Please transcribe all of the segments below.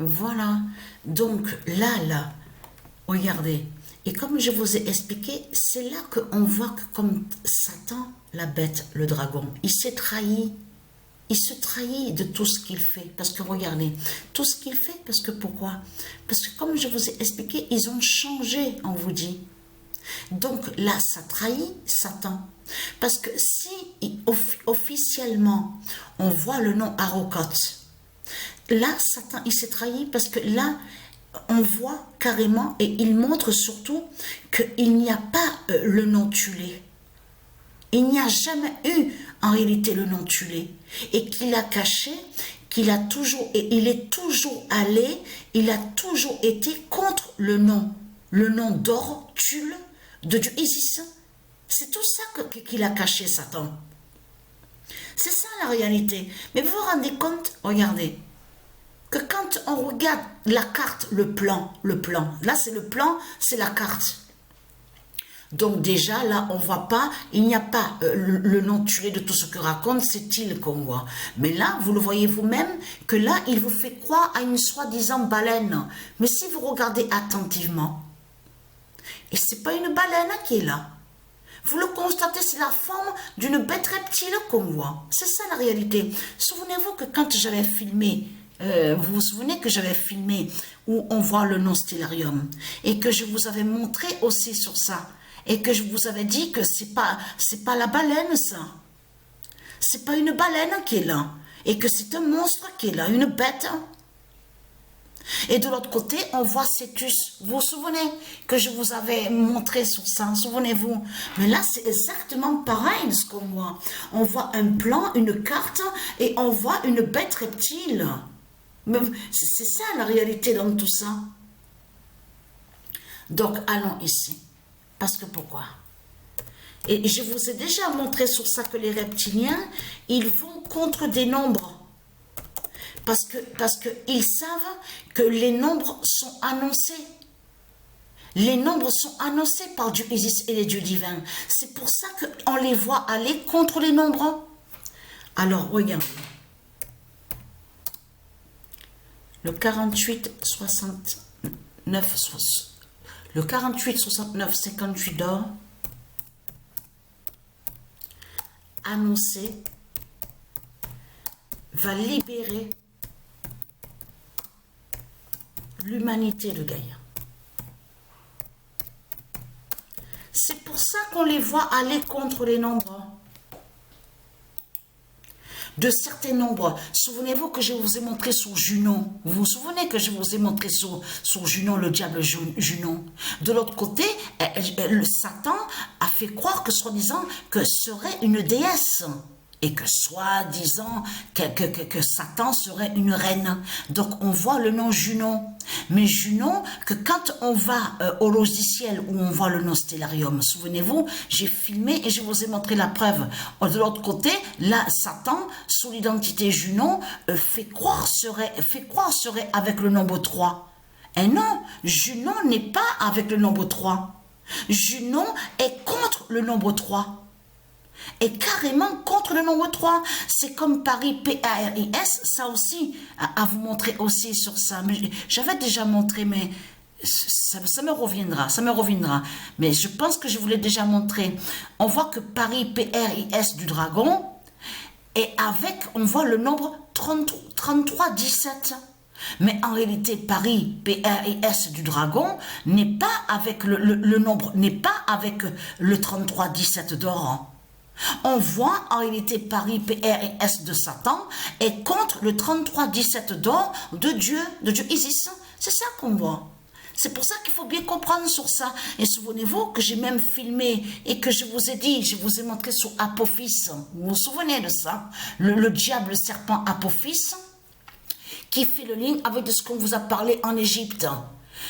Voilà. Donc là, regardez. Et comme je vous ai expliqué, c'est là qu'on voit que comme Satan, la bête, le dragon, il s'est trahi. Il se trahit de tout ce qu'il fait. Parce que regardez, tout ce qu'il fait, parce que pourquoi? Parce que comme je vous ai expliqué, ils ont changé, on vous dit. Donc là, ça trahit Satan. Parce que si officiellement, on voit le nom Arokot, là, Satan, il s'est trahi parce que là, on voit carrément, et il montre surtout qu'il n'y a pas le nom Tulé. Il n'y a jamais eu en réalité le nom Tulé. Et qu'il a caché, qu'il a toujours, et il est toujours allé, il a toujours été contre le nom d'or, Tul, de Dieu Isis. C'est tout ça qu'il a caché, Satan. C'est ça la réalité. Mais vous vous rendez compte, regardez, que quand on regarde la carte, le plan, là c'est le plan, c'est la carte. Donc déjà, là, on voit pas, il n'y a pas le nom tué de tout ce que raconte, c'est il qu'on voit. Mais là, vous le voyez vous-même, que là, il vous fait croire à une soi-disant baleine. Mais si vous regardez attentivement, et c'est pas une baleine qui est là. Vous le constatez, c'est la forme d'une bête reptile qu'on voit. C'est ça la réalité. Souvenez-vous que quand j'avais filmé, vous vous souvenez que j'avais filmé où on voit le nom Stellarium et que je vous avais montré aussi sur ça. Et que je vous avais dit que c'est pas la baleine, ça. C'est pas une baleine qui est là. Et que c'est un monstre qui est là, une bête. Et de l'autre côté, on voit Cétus. Vous vous souvenez que je vous avais montré sur ça, souvenez-vous. Mais là, c'est exactement pareil ce qu'on voit. On voit un plan, une carte, et on voit une bête reptile. C'est ça la réalité dans tout ça. Donc, allons ici. Parce que pourquoi? Et je vous ai déjà montré sur ça que les reptiliens, ils vont contre des nombres. Parce qu'ils savent que les nombres sont annoncés. Les nombres sont annoncés par Dieu Isis et les dieux divins. C'est pour ça qu'on les voit aller contre les nombres. Alors, regardez. Le 48, 69, 58 d'or, annoncé, va libérer l'humanité de Gaïa. C'est pour ça qu'on les voit aller contre les nombres. De certains nombres. Souvenez-vous que je vous ai montré sur Junon. Vous vous souvenez que je vous ai montré sur Junon, le diable Junon. De l'autre côté, le Satan a fait croire que soi-disant que serait une déesse. Et que soi-disant que Satan serait une reine. Donc on voit le nom Junon. Mais Junon, que quand on va au logiciel où on voit le nom Stellarium, souvenez-vous, j'ai filmé et je vous ai montré la preuve. De l'autre côté, là, Satan, sous l'identité Junon, fait croire serait avec le nombre 3. Et non, Junon n'est pas avec le nombre 3. Junon est contre le nombre 3. Et carrément contre le nombre 3. C'est comme Paris, P-A-R-I-S, ça aussi, à vous montrer aussi sur ça. J'avais déjà montré, mais ça me reviendra. Mais je pense que je vous l'ai déjà montré. On voit que Paris, P-R-I-S du dragon, et avec, on voit le nombre 33-17. Mais en réalité, Paris, P-R-I-S du dragon, n'est pas avec le nombre, n'est pas avec le 33-17 d'or. On voit en réalité Paris, P-R-I-S de Satan, est contre le 33-17 d'or de Dieu Isis. C'est ça qu'on voit. C'est pour ça qu'il faut bien comprendre sur ça. Et souvenez-vous que j'ai même filmé et que je vous ai dit, je vous ai montré sur Apophis. Vous vous souvenez de ça? Le diable, le serpent Apophis, qui fait le lien avec ce qu'on vous a parlé en Égypte.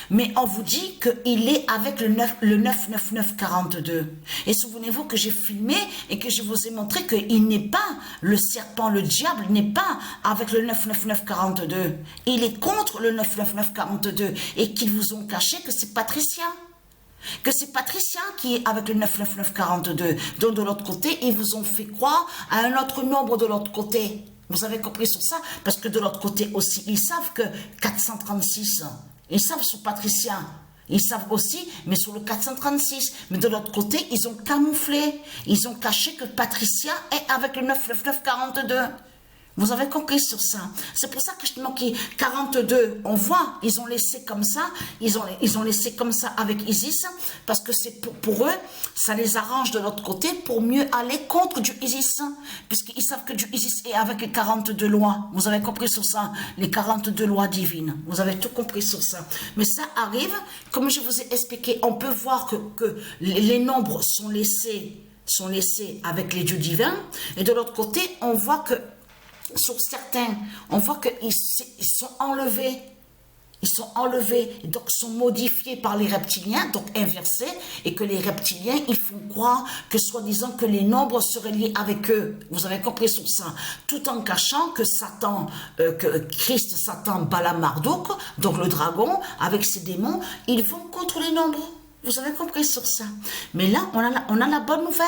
Mais on vous dit qu'il est avec le 99942. Et souvenez-vous que j'ai filmé et que je vous ai montré qu'il n'est pas, le serpent, le diable n'est pas avec le 99942. Il est contre le 99942 et qu'ils vous ont caché que c'est Patricia. Que c'est Patricia qui est avec le 99942. Donc de l'autre côté, ils vous ont fait croire à un autre nombre de l'autre côté. Vous avez compris sur ça? Parce que de l'autre côté aussi, ils savent que 436, ils savent sur Patricia. Ils savent aussi, mais sur le 436. Mais de l'autre côté, ils ont camouflé. Ils ont caché que Patricia est avec le 99942. Vous avez compris sur ça. C'est pour ça que je te manque 42. On voit, ils ont laissé comme ça. Ils ont laissé comme ça avec Isis. Parce que c'est pour eux, ça les arrange de l'autre côté pour mieux aller contre du Isis. Puisqu'ils savent que du Isis est avec les 42 lois. Vous avez compris sur ça. Les 42 lois divines. Vous avez tout compris sur ça. Mais ça arrive, comme je vous ai expliqué, on peut voir que les nombres sont laissés avec les dieux divins. Et de l'autre côté, on voit que sur certains, on voit qu'ils sont enlevés. Ils sont enlevés, donc sont modifiés par les reptiliens, donc inversés, et que les reptiliens, ils font croire que soi-disant que les nombres seraient liés avec eux. Vous avez compris sur ça. Tout en cachant que Satan, que Christ, Satan, Balaam, Marduk, donc le dragon, avec ses démons, ils vont contre les nombres. Vous avez compris sur ça. Mais là, on a la bonne nouvelle.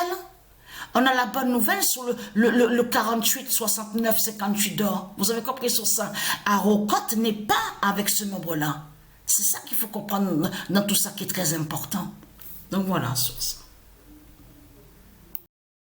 On a la bonne nouvelle sur le 48, 69, 58 d'or. Vous avez compris sur ça. Arokot n'est pas avec ce nombre-là. C'est ça qu'il faut comprendre dans tout ça qui est très important. Donc voilà, sur ça.